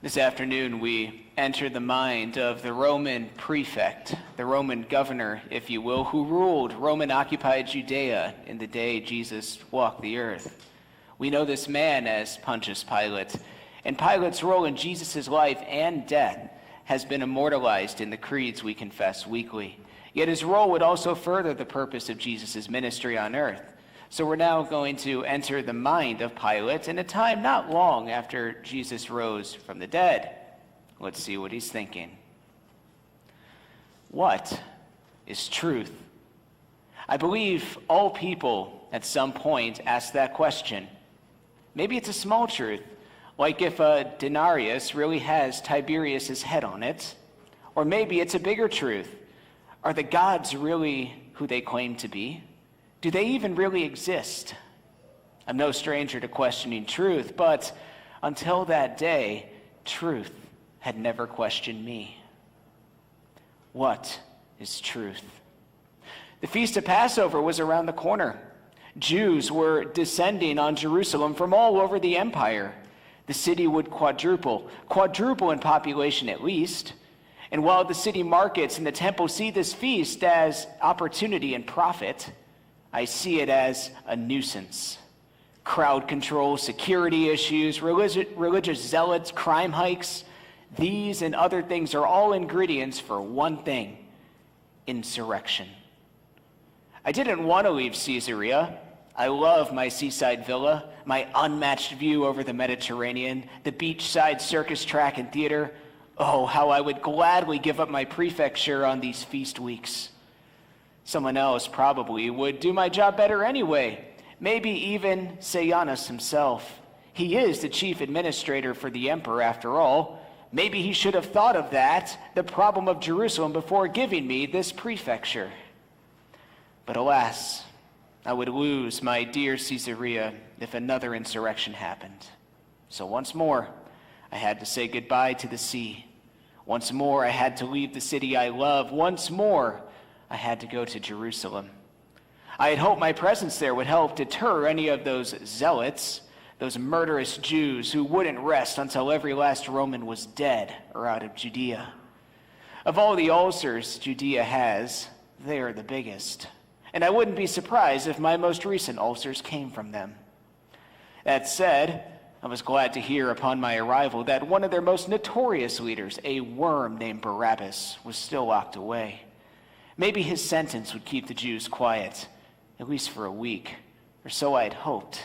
This afternoon, we enter the mind of the Roman prefect, the Roman governor, if you will, who ruled Roman-occupied Judea in the day Jesus walked the earth. We know this man as Pontius Pilate, and Pilate's role in Jesus' life and death has been immortalized in the creeds we confess weekly. Yet his role would also further the purpose of Jesus' ministry on earth. So we're now going to enter the mind of Pilate in a time not long after Jesus rose from the dead. Let's see what he's thinking. What is truth? I believe all people at some point ask that question. Maybe it's a small truth, like if a denarius really has Tiberius's head on it. Or maybe it's a bigger truth. Are the gods really who they claim to be? Do they even really exist? I'm no stranger to questioning truth, but until that day, truth had never questioned me. What is truth? The Feast of Passover was around the corner. Jews were descending on Jerusalem from all over the empire. The city would quadruple in population at least. And while the city markets and the temple see this feast as opportunity and profit, I see it as a nuisance. Crowd control, security issues, religious zealots, crime hikes, these and other things are all ingredients for one thing: insurrection. I didn't want to leave Caesarea. I love my seaside villa, my unmatched view over the Mediterranean, the beachside circus track and theater. Oh, how I would gladly give up my prefecture on these feast weeks. Someone else probably would do my job better anyway. Maybe even Sejanus himself. He is the chief administrator for the emperor after all. Maybe he should have thought of that, the problem of Jerusalem, before giving me this prefecture. But alas, I would lose my dear Caesarea if another insurrection happened. So once more, I had to say goodbye to the sea. Once more, I had to leave the city I love. Once more, I had to go to Jerusalem. I had hoped my presence there would help deter any of those zealots, those murderous Jews who wouldn't rest until every last Roman was dead or out of Judea. Of all the ulcers Judea has, they are the biggest. And I wouldn't be surprised if my most recent ulcers came from them. That said, I was glad to hear upon my arrival that one of their most notorious leaders, a worm named Barabbas, was still locked away. Maybe his sentence would keep the Jews quiet, at least for a week, or so I had hoped.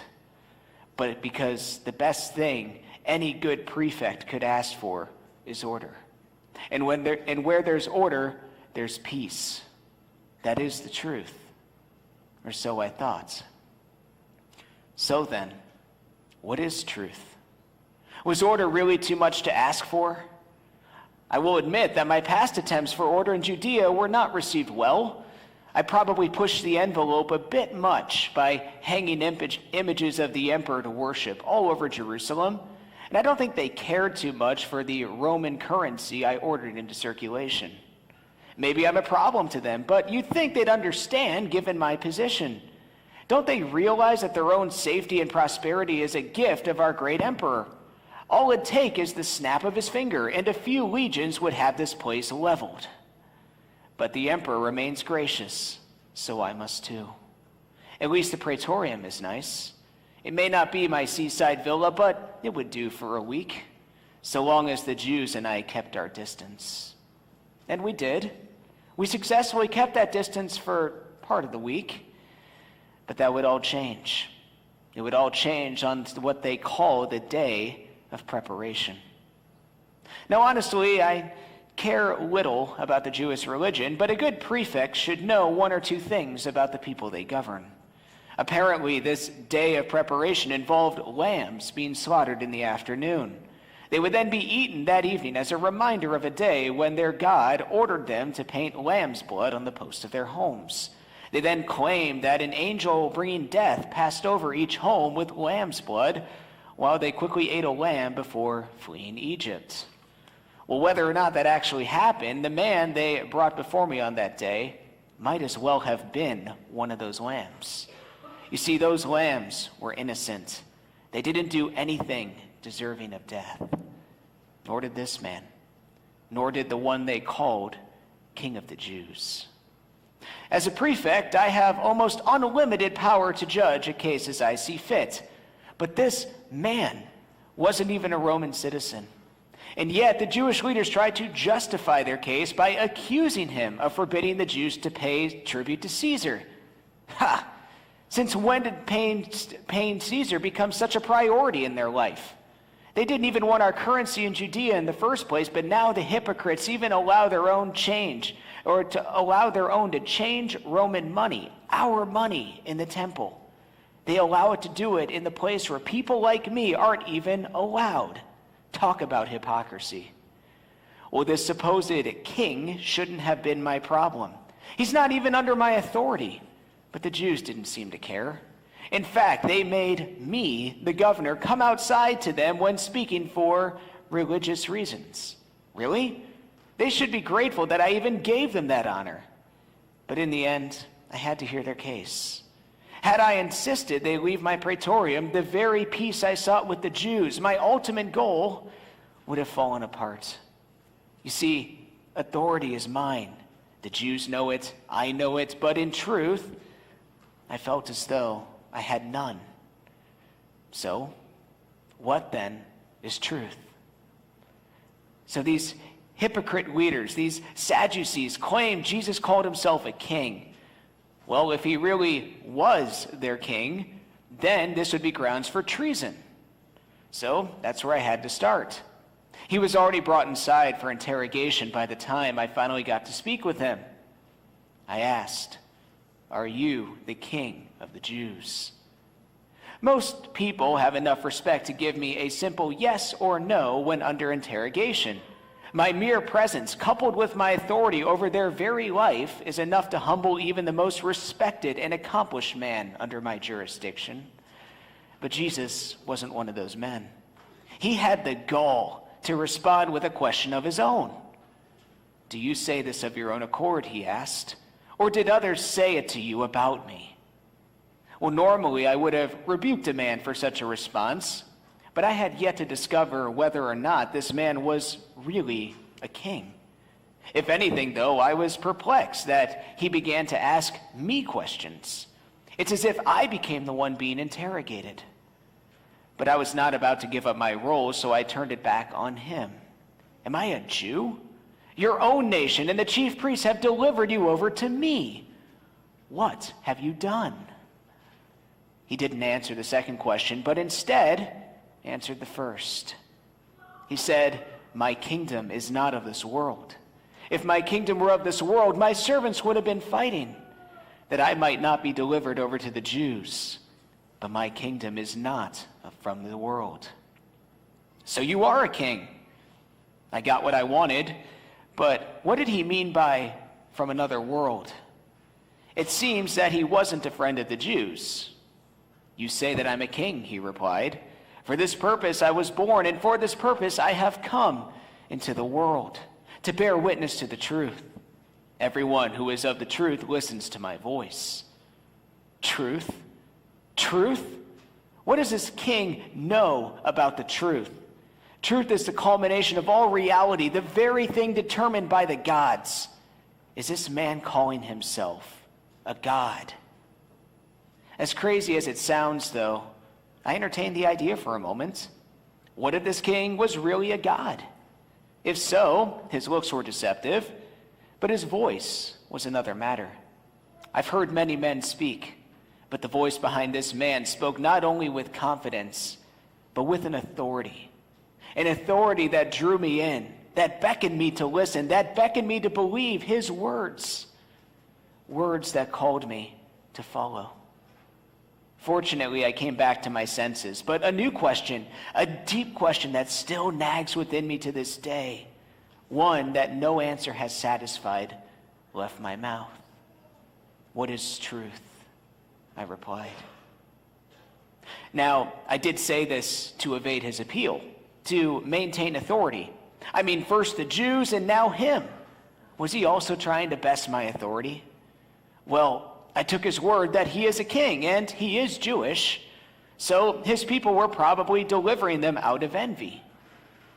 But because the best thing any good prefect could ask for is order. And where there's order, there's peace. That is the truth, or so I thought. So then, what is truth? Was order really too much to ask for? I will admit that my past attempts for order in Judea were not received well. I probably pushed the envelope a bit much by hanging images of the emperor to worship all over Jerusalem, and I don't think they cared too much for the Roman currency I ordered into circulation. Maybe I'm a problem to them, but you'd think they'd understand given my position. Don't they realize that their own safety and prosperity is a gift of our great emperor? All it'd take is the snap of his finger, and a few legions would have this place leveled. But the emperor remains gracious, so I must too. At least the praetorium is nice. It may not be my seaside villa, but it would do for a week, so long as the Jews and I kept our distance. And we did. We successfully kept that distance for part of the week, but that would all change. It would all change on what they call the day of preparation. Now, honestly, I care little about the Jewish religion, but a good prefect should know one or two things about the people they govern. Apparently, this day of preparation involved lambs being slaughtered in the afternoon. They would then be eaten that evening as a reminder of a day when their God ordered them to paint lamb's blood on the posts of their homes. They then claimed that an angel bringing death passed over each home with lamb's blood, while they quickly ate a lamb before fleeing Egypt. Well, whether or not that actually happened, the man they brought before me on that day might as well have been one of those lambs. You see, those lambs were innocent. They didn't do anything deserving of death. nor did this man, nor did the one they called King of the Jews. As a prefect, I have almost unlimited power to judge a case as I see fit. But this man wasn't even a Roman citizen. And yet the Jewish leaders tried to justify their case by accusing him of forbidding the Jews to pay tribute to Caesar. Ha! Since when did paying Caesar become such a priority in their life? They didn't even want our currency in Judea in the first place, but now the hypocrites even allow their own change, or to allow their own to change Roman money, our money, in the temple. They allow it to do it in the place where people like me aren't even allowed. Talk about hypocrisy. Well, this supposed king shouldn't have been my problem. He's not even under my authority. But the Jews didn't seem to care. In fact, they made me, the governor, come outside to them when speaking for religious reasons. Really? They should be grateful that I even gave them that honor. But in the end, I had to hear their case. Had I insisted they leave my praetorium, the very peace I sought with the Jews, my ultimate goal, would have fallen apart. You see, authority is mine. The Jews know it, I know it, but in truth, I felt as though I had none. So, what then is truth? So these hypocrite leaders, these Sadducees, claim Jesus called himself a king. Well, if he really was their king, then this would be grounds for treason. So that's where I had to start. He was already brought inside for interrogation by the time I finally got to speak with him. I asked, "Are you the king of the Jews?" Most people have enough respect to give me a simple yes or no when under interrogation. My mere presence, coupled with my authority over their very life, is enough to humble even the most respected and accomplished man under my jurisdiction. But Jesus wasn't one of those men. He had the gall to respond with a question of his own. "Do you say this of your own accord?" he asked. "Or did others say it to you about me?" Well, normally I would have rebuked a man for such a response, but I had yet to discover whether or not this man was really a king. If anything, though, I was perplexed that he began to ask me questions. It's as if I became the one being interrogated. But I was not about to give up my role, so I turned it back on him. "Am I a Jew? Your own nation and the chief priests have delivered you over to me. What have you done?" He didn't answer the second question, but instead answered the first. He said, "My kingdom is not of this world. If my kingdom were of this world, my servants would have been fighting, that I might not be delivered over to the Jews. But my kingdom is not from the world." "So you are a king." I got what I wanted, but what did he mean by from another world? It seems that he wasn't a friend of the Jews. "You say that I'm a king," he replied. "For this purpose I was born, and for this purpose I have come into the world, to bear witness to the truth. Everyone who is of the truth listens to my voice." Truth? Truth? What does this king know about the truth? Truth is the culmination of all reality, the very thing determined by the gods. Is this man calling himself a god? As crazy as it sounds, though, I entertained the idea for a moment. What if this king was really a god? If so, his looks were deceptive, but his voice was another matter. I've heard many men speak, but the voice behind this man spoke not only with confidence, but with an authority that drew me in, that beckoned me to listen, that beckoned me to believe his words, words that called me to follow. Fortunately, I came back to my senses, but a new question, a deep question that still nags within me to this day, one that no answer has satisfied, left my mouth. "What is truth?" I replied. Now, I did say this to evade his appeal, to maintain authority. I mean, first the Jews and now him. Was he also trying to best my authority? Well, I took his word that he is a king, and he is Jewish, so his people were probably delivering them out of envy.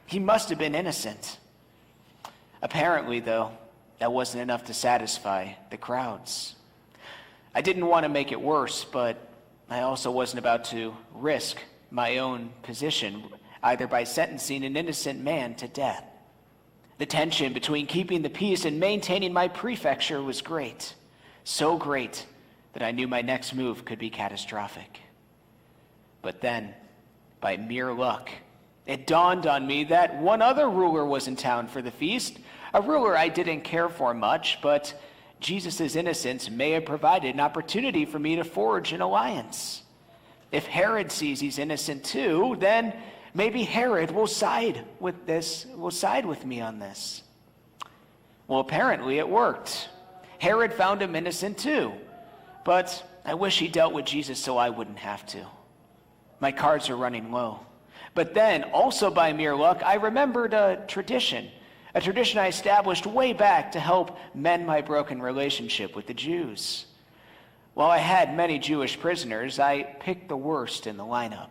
He must have been innocent. Apparently, though, that wasn't enough to satisfy the crowds. I didn't want to make it worse, but I also wasn't about to risk my own position, either by sentencing an innocent man to death. The tension between keeping the peace and maintaining my prefecture was great, so great that I knew my next move could be catastrophic. But then, by mere luck, it dawned on me that one other ruler was in town for the feast, a ruler I didn't care for much, but Jesus' innocence may have provided an opportunity for me to forge an alliance. If Herod sees he's innocent too, then maybe Herod will side with me on this. Well, apparently it worked. Herod found him innocent too, but I wish he dealt with Jesus so I wouldn't have to. My cards are running low. But then, also by mere luck, I remembered a tradition I established way back to help mend my broken relationship with the Jews. While I had many Jewish prisoners, I picked the worst in the lineup,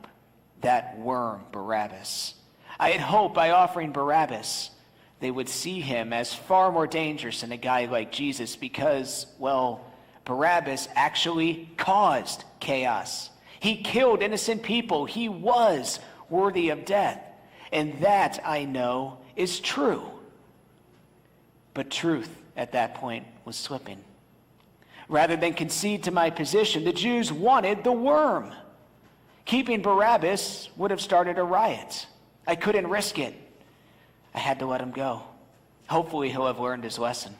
that worm Barabbas. I had hoped by offering Barabbas, they would see him as far more dangerous than a guy like Jesus because, well, Barabbas actually caused chaos. He killed innocent people. He was worthy of death. And that, I know, is true. But truth at that point was slipping. Rather than concede to my position, the Jews wanted the worm. Keeping Barabbas would have started a riot. I couldn't risk it. I had to let him go. Hopefully he'll have learned his lesson.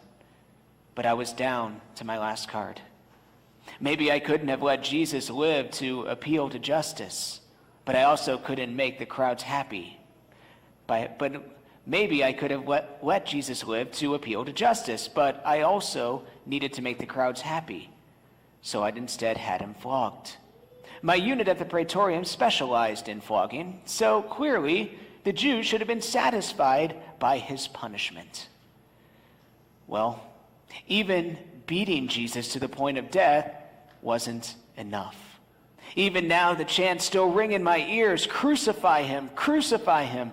But I was down to my last card. Maybe I couldn't have let Jesus live to appeal to justice, but I also couldn't make the crowds happy. But maybe I could have let Jesus live to appeal to justice, but I also needed to make the crowds happy. So I'd instead had him flogged. My unit at the Praetorium specialized in flogging, so clearly the Jews should have been satisfied by his punishment. Well, even beating Jesus to the point of death wasn't enough. Even now, the chants still ring in my ears, "Crucify him, crucify him."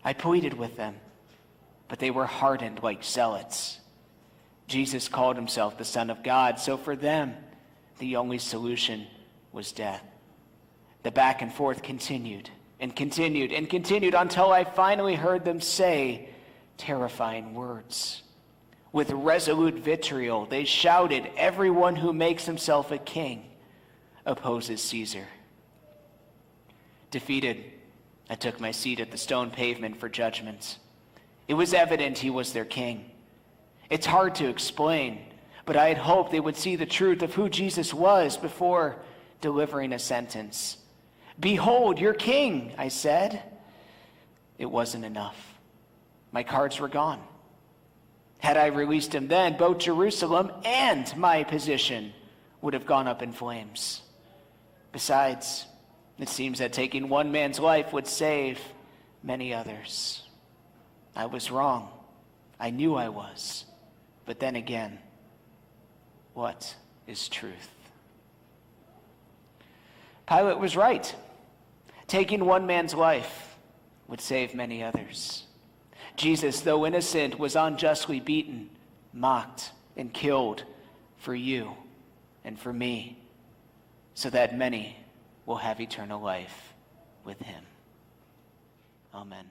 I pleaded with them, but they were hardened like zealots. Jesus called himself the Son of God, so for them, the only solution was death. The back and forth continued and continued and continued until I finally heard them say terrifying words. With resolute vitriol, they shouted, "Everyone who makes himself a king opposes Caesar." Defeated, I took my seat at the stone pavement for judgment. It was evident he was their king. It's hard to explain, but I had hoped they would see the truth of who Jesus was before delivering a sentence. "Behold, your king," I said. It wasn't enough. My cards were gone. Had I released him then, both Jerusalem and my position would have gone up in flames. Besides, it seems that taking one man's life would save many others. I was wrong. I knew I was. But then again, what is truth? Pilate was right. Taking one man's life would save many others. Jesus, though innocent, was unjustly beaten, mocked, and killed for you and for me, so that many will have eternal life with him. Amen.